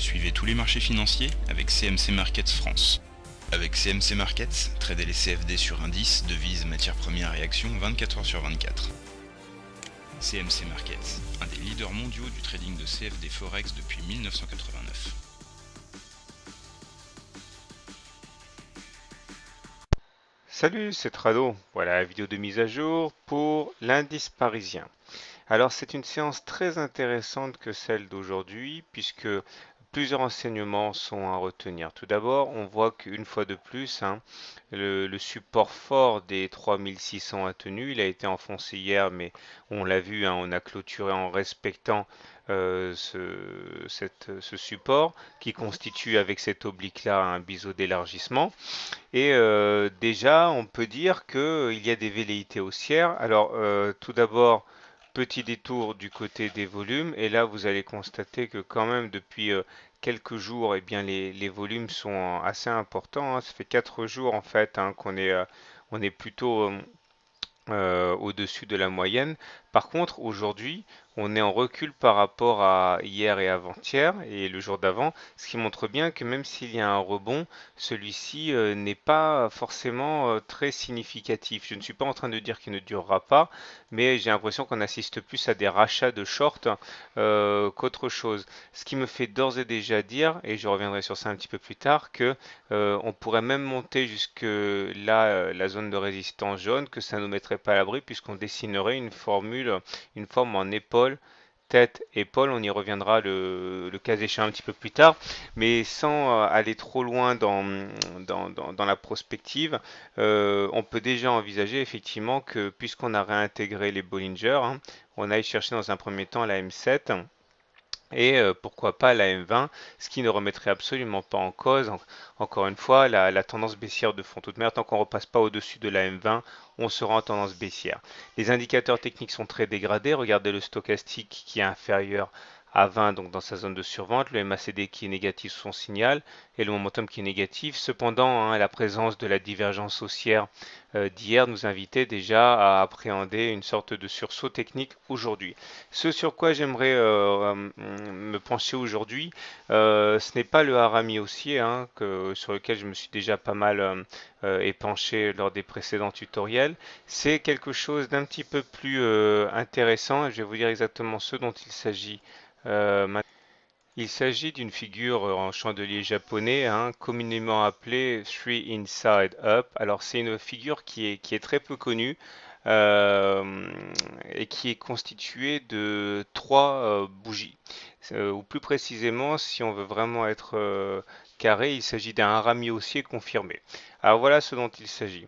Suivez tous les marchés financiers avec CMC Markets France. Avec CMC Markets, tradez les CFD sur indices, devises, matières premières et actions 24 heures sur 24. CMC Markets, un des leaders mondiaux du trading de CFD Forex depuis 1989. Salut, c'est Trado. Voilà la vidéo de mise à jour pour l'indice parisien. Alors c'est une séance très intéressante que celle d'aujourd'hui puisque plusieurs enseignements sont à retenir. Tout d'abord, on voit qu'une fois de plus, le support fort des 3600 a tenu. Il a été enfoncé hier, mais on l'a vu, on a clôturé en respectant ce support qui constitue avec cette oblique-là un biseau d'élargissement. Et déjà, on peut dire qu'il y a des velléités haussières. Alors, tout d'abord, petit détour du côté des volumes. Et là, vous allez constater que quand même, depuis quelques jours, eh bien, les volumes sont assez importants. Ça fait 4 jours, en fait, on est plutôt au-dessus de la moyenne. Par contre, aujourd'hui, on est en recul par rapport à hier et avant-hier et le jour d'avant, ce qui montre bien que même s'il y a un rebond, celui-ci n'est pas forcément très significatif. Je ne suis pas en train de dire qu'il ne durera pas, mais j'ai l'impression qu'on assiste plus à des rachats de short qu'autre chose. Ce qui me fait d'ores et déjà dire, et je reviendrai sur ça un petit peu plus tard, que on pourrait même monter jusque là, la zone de résistance jaune, que ça ne nous mettrait pas à l'abri puisqu'on dessinerait une forme en épaule, tête, épaule. On y reviendra le cas échéant un petit peu plus tard, mais sans aller trop loin dans la prospective, on peut déjà envisager effectivement que puisqu'on a réintégré les Bollinger, on aille chercher dans un premier temps la M7 et pourquoi pas la M20, ce qui ne remettrait absolument pas en cause, encore une fois, la tendance baissière de fond. De toute manière, tant qu'on ne repasse pas au-dessus de la M20, on sera en tendance baissière. Les indicateurs techniques sont très dégradés. Regardez le stochastique qui est inférieur à 20, donc dans sa zone de survente, le MACD qui est négatif sous son signal et le momentum qui est négatif. Cependant, la présence de la divergence haussière d'hier nous invitait déjà à appréhender une sorte de sursaut technique aujourd'hui. Ce sur quoi j'aimerais me pencher aujourd'hui, ce n'est pas le harami haussier sur lequel je me suis déjà pas mal épanché lors des précédents tutoriels. C'est quelque chose d'un petit peu plus intéressant. Je vais vous dire exactement ce dont il s'agit maintenant. Il s'agit d'une figure en chandelier japonais, communément appelée Three Inside Up. Alors c'est une figure qui est très peu connue euh, et qui est constituée de trois bougies. Ou plus précisément, si on veut vraiment être carré, il s'agit d'un harami haussier confirmé. Alors voilà ce dont il s'agit.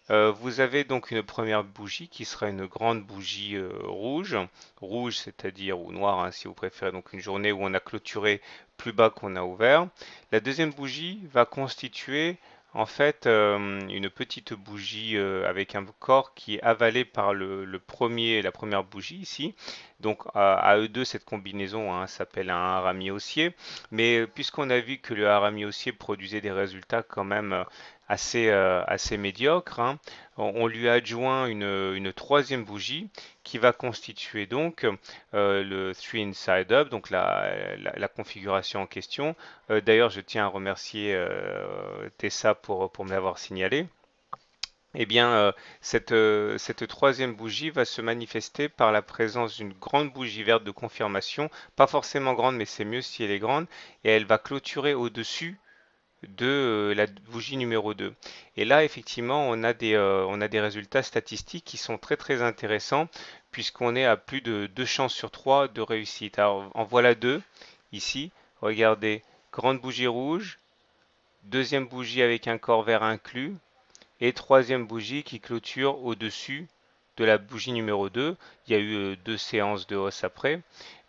Vous avez donc une première bougie qui sera une grande bougie rouge, rouge c'est-à-dire ou noire si vous préférez, donc une journée où on a clôturé plus bas qu'on a ouvert. La deuxième bougie va constituer en fait une petite bougie avec un corps qui est avalé par la première bougie ici. Donc à eux deux cette combinaison s'appelle un harami haussier. Mais puisqu'on a vu que le harami haussier produisait des résultats quand même assez médiocre, on lui a adjoint une troisième bougie qui va constituer donc le Three Inside Up, donc la configuration en question. D'ailleurs, je tiens à remercier Tessa pour me l'avoir signalé. Eh bien, cette troisième bougie va se manifester par la présence d'une grande bougie verte de confirmation, pas forcément grande, mais c'est mieux si elle est grande, et elle va clôturer au-dessus de la bougie numéro 2. Et là, effectivement, on a des résultats statistiques qui sont très très intéressants puisqu'on est à plus de 2 chances sur 3 de réussite. Alors, en voilà deux ici. Regardez, grande bougie rouge, deuxième bougie avec un corps vert inclus et troisième bougie qui clôture au-dessus de la bougie numéro 2. Il y a eu deux séances de hausse après,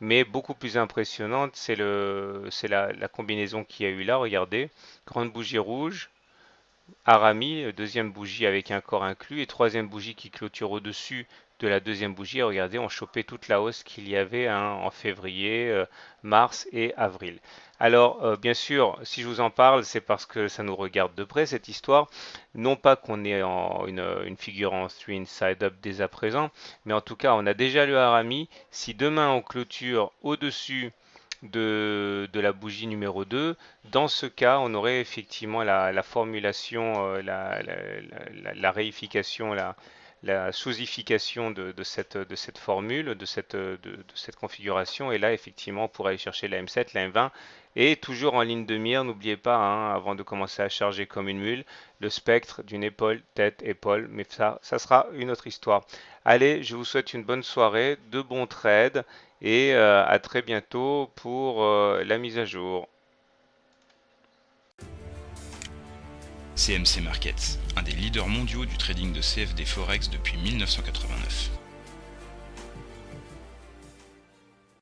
mais beaucoup plus impressionnante, c'est la combinaison qu'il y a eu là. Regardez, grande bougie rouge, harami, deuxième bougie avec un corps inclus, et troisième bougie qui clôture au-dessus de la deuxième bougie. Regardez, on chopait toute la hausse qu'il y avait en février, mars et avril. Alors, bien sûr, si je vous en parle, c'est parce que ça nous regarde de près cette histoire. Non pas qu'on ait une figure en 3 inside up dès à présent, mais en tout cas, on a déjà le harami. Si demain on clôture au-dessus de la bougie numéro 2. Dans ce cas, on aurait effectivement la formulation, la réification, la sosification de cette formule, de cette configuration. Et là, effectivement, on pourrait aller chercher la M7, la M20. Et toujours en ligne de mire, n'oubliez pas, hein, avant de commencer à charger comme une mule, le spectre d'une épaule, tête, épaule. Mais ça sera une autre histoire. Allez, je vous souhaite une bonne soirée, de bons trades et à très bientôt pour la mise à jour. CMC Markets, un des leaders mondiaux du trading de CFD Forex depuis 1989.